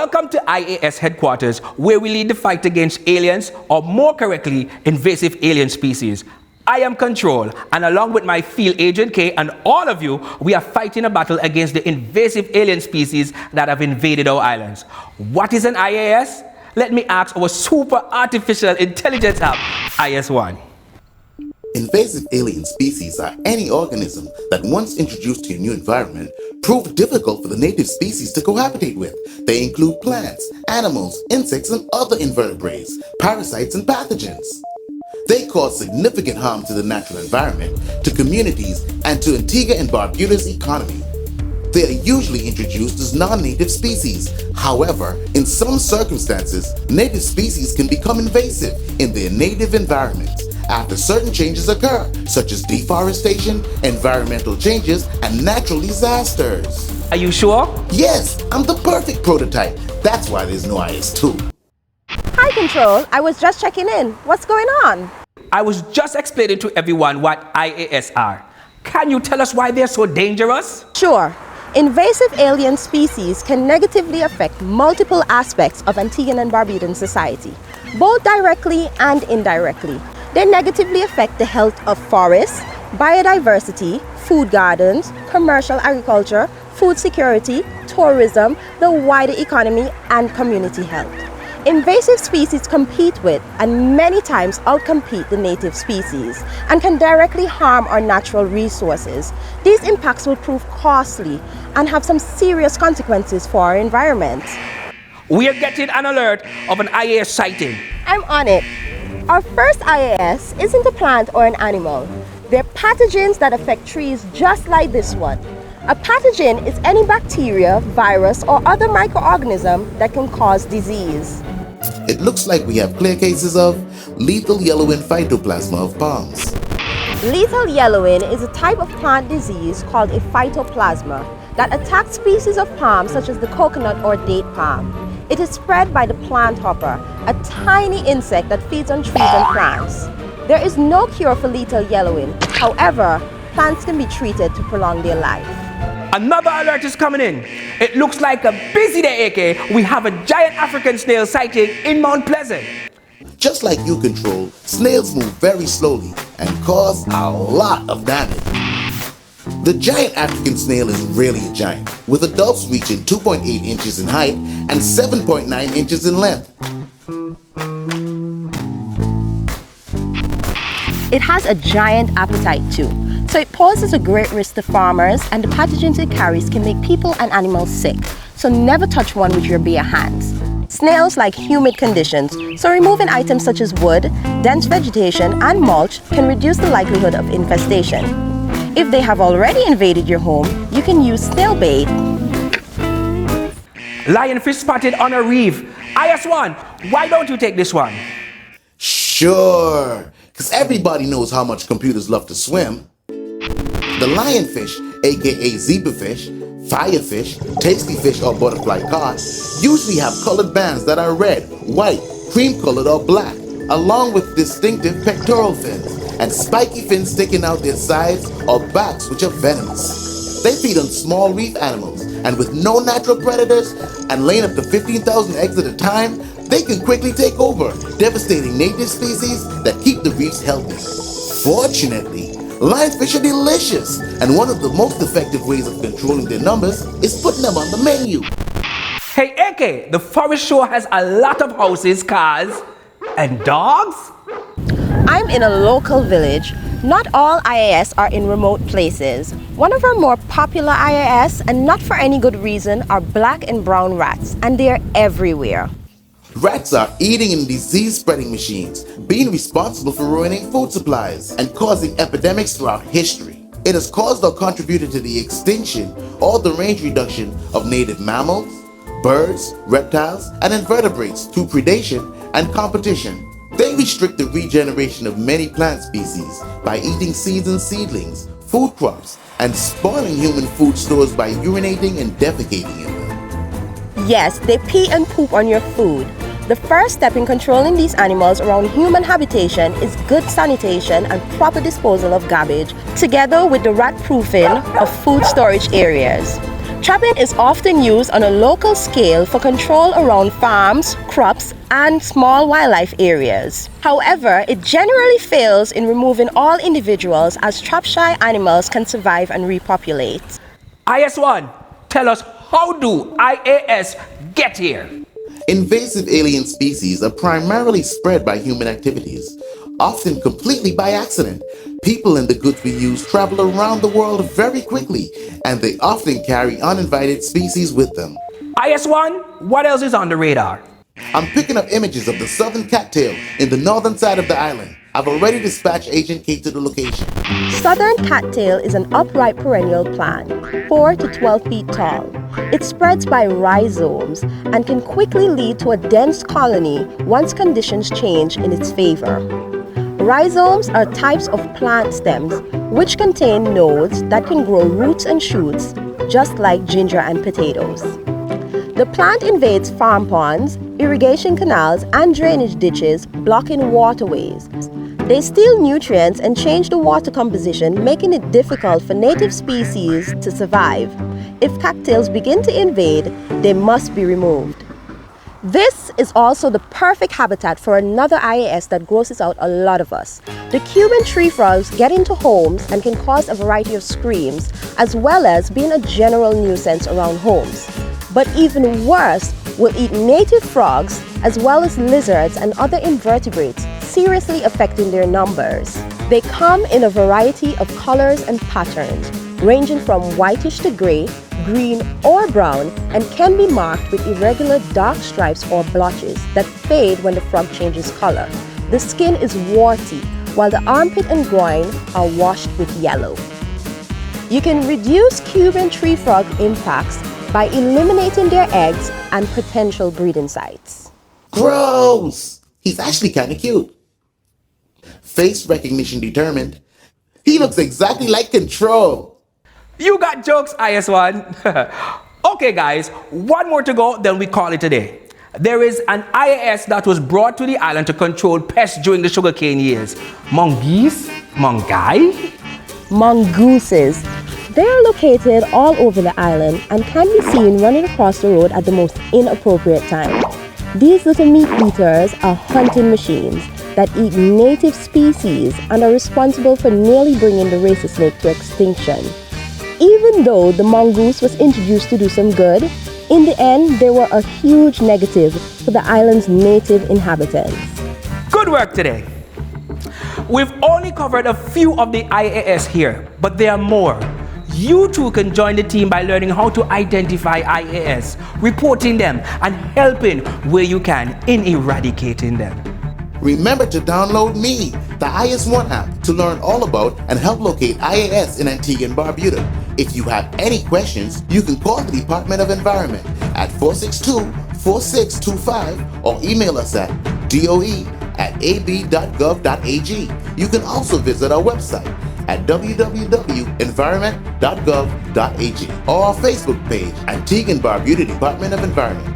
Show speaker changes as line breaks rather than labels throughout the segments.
Welcome to IAS headquarters, where we lead the fight against aliens, or more correctly, invasive alien species. I am Control, and along with my field agent K and all of you, we are fighting a battle against the invasive alien species that have invaded our islands. What is an IAS? Let me ask our super artificial intelligence app, IS1.
Invasive alien species are any organism that once introduced to a new environment proved difficult for the native species to cohabitate with. They include plants, animals, insects, and other invertebrates, parasites, and pathogens. They cause significant harm to the natural environment, to communities, and to Antigua and Barbuda's economy. They are usually introduced as non-native species. However, in some circumstances, native species can become invasive in their native environments after certain changes occur, such as deforestation, environmental changes, and natural disasters.
Are you sure?
Yes, I'm the perfect prototype. That's why there's no IS2.
Hi, Control. I was just checking in. What's going on?
I was just explaining to everyone what IAS are. Can you tell us why they're so dangerous?
Sure. Invasive alien species can negatively affect multiple aspects of Antiguan and Barbudan society, both directly and indirectly. They negatively affect the health of forests, biodiversity, food gardens, commercial agriculture, food security, tourism, the wider economy, and community health. Invasive species compete with and many times outcompete the native species and can directly harm our natural resources. These impacts will prove costly and have some serious consequences for our environment.
We are getting an alert of an IAS sighting.
I'm on it. Our first IAS isn't a plant or an animal. They're pathogens that affect trees just like this one. A pathogen is any bacteria, virus, or other microorganism that can cause disease.
It looks like we have clear cases of lethal yellowing phytoplasma of palms.
Lethal yellowing is a type of plant disease called a phytoplasma that attacks species of palm such as the coconut or date palm. It is spread by the plant hopper, a tiny insect that feeds on trees and plants. There is no cure for lethal yellowing. However, plants can be treated to prolong their life.
Another alert is coming in. It looks like a busy day, AK. We have a giant African snail sighting in Mount Pleasant.
Just like you, Control, snails move very slowly and cause a lot of damage. The giant African snail is really a giant, with adults reaching 2.8 inches in height and 7.9 inches in length.
It has a giant appetite too, so it poses a great risk to farmers, and the pathogens it carries can make people and animals sick, so never touch one with your bare hands. Snails like humid conditions, so removing items such as wood, dense vegetation, and mulch can reduce the likelihood of infestation. If they have already invaded your home, you can use snail bait.
Lionfish spotted on a reef. IS1, why don't you take this one?
Sure, because everybody knows how much computers love to swim. The lionfish, aka zebrafish, firefish, tasty fish, or butterfly cod, usually have colored bands that are red, white, cream-colored, or black, along with distinctive pectoral fins and spiky fins sticking out their sides or backs, which are venomous. They feed on small reef animals, and with no natural predators and laying up to 15,000 eggs at a time, they can quickly take over, devastating native species that keep the reefs healthy. Fortunately, lionfish are delicious, and one of the most effective ways of controlling their numbers is putting them on the menu.
Hey, AK, the forest shore has a lot of houses, cars, and dogs?
I'm in a local village. Not all IAS are in remote places. One of our more popular IAS, and not for any good reason, are black and brown rats, and they're everywhere.
Rats are eating and disease-spreading machines, being responsible for ruining food supplies and causing epidemics throughout history. It has caused or contributed to the extinction or the range reduction of native mammals, birds, reptiles, and invertebrates through predation and competition. They restrict the regeneration of many plant species by eating seeds and seedlings, food crops, and spoiling human food stores by urinating and defecating in them.
Yes, they pee and poop on your food. The first step in controlling these animals around human habitation is good sanitation and proper disposal of garbage, together with the rat-proofing of food storage areas. Trapping is often used on a local scale for control around farms, crops, and small wildlife areas. However, it generally fails in removing all individuals, as trap-shy animals can survive and repopulate.
IS1, tell us, how do IAS get here?
Invasive alien species are primarily spread by human activities, often completely by accident. People and the goods we use travel around the world very quickly, and they often carry uninvited species with them.
IS1, what else is on the radar?
I'm picking up images of the southern cattail in the northern side of the island. I've already dispatched Agent K to the location.
Southern cattail is an upright perennial plant, 4 to 12 feet tall. It spreads by rhizomes and can quickly lead to a dense colony once conditions change in its favor. Rhizomes are types of plant stems which contain nodes that can grow roots and shoots, just like ginger and potatoes. The plant invades farm ponds, irrigation canals, and drainage ditches, blocking waterways. They steal nutrients and change the water composition, making it difficult for native species to survive. If cattails begin to invade, they must be removed. This is also the perfect habitat for another IAS that grosses out a lot of us. The Cuban tree frogs get into homes and can cause a variety of screams, as well as being a general nuisance around homes. But even worse, will eat native frogs as well as lizards and other invertebrates, seriously affecting their numbers. They come in a variety of colors and patterns, ranging from whitish to gray, green or brown, and can be marked with irregular dark stripes or blotches that fade when the frog changes color. The skin is warty, while the armpit and groin are washed with yellow. You can reduce Cuban tree frog impacts by eliminating their eggs and potential breeding sites.
Gross! He's actually kind of cute. Face recognition determined. He looks exactly like Control.
You got jokes, IS1. Okay guys, one more to go, then we call it a day. There is an IAS that was brought to the island to control pests during the sugarcane years. Mongoose? Mongai?
Mongooses. They are located all over the island and can be seen running across the road at the most inappropriate time. These little meat eaters are hunting machines that eat native species and are responsible for nearly bringing the racist snake to extinction. Even though the mongoose was introduced to do some good, in the end they were a huge negative for the island's native inhabitants.
Good work today. We've only covered a few of the IAS here, but there are more. You too can join the team by learning how to identify IAS, reporting them, and helping where you can in eradicating them.
Remember to download Me, the IS1 app, to learn all about and help locate IAS in Antigua and Barbuda. If you have any questions, you can call the Department of Environment at 462-4625 or email us at doe@ab.gov.ag. You can also visit our website at www.environment.gov.ag or our Facebook page, Antigua and Barbuda Department of Environment.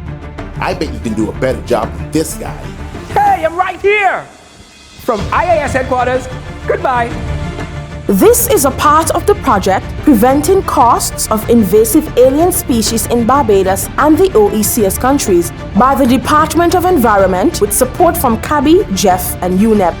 I bet you can do a better job than this guy.
Hey, I'm right here! From IAS headquarters, goodbye.
This is a part of the project Preventing Costs of Invasive Alien Species in Barbados and the OECS countries by the Department of Environment with support from CABI, Jeff, and UNEP.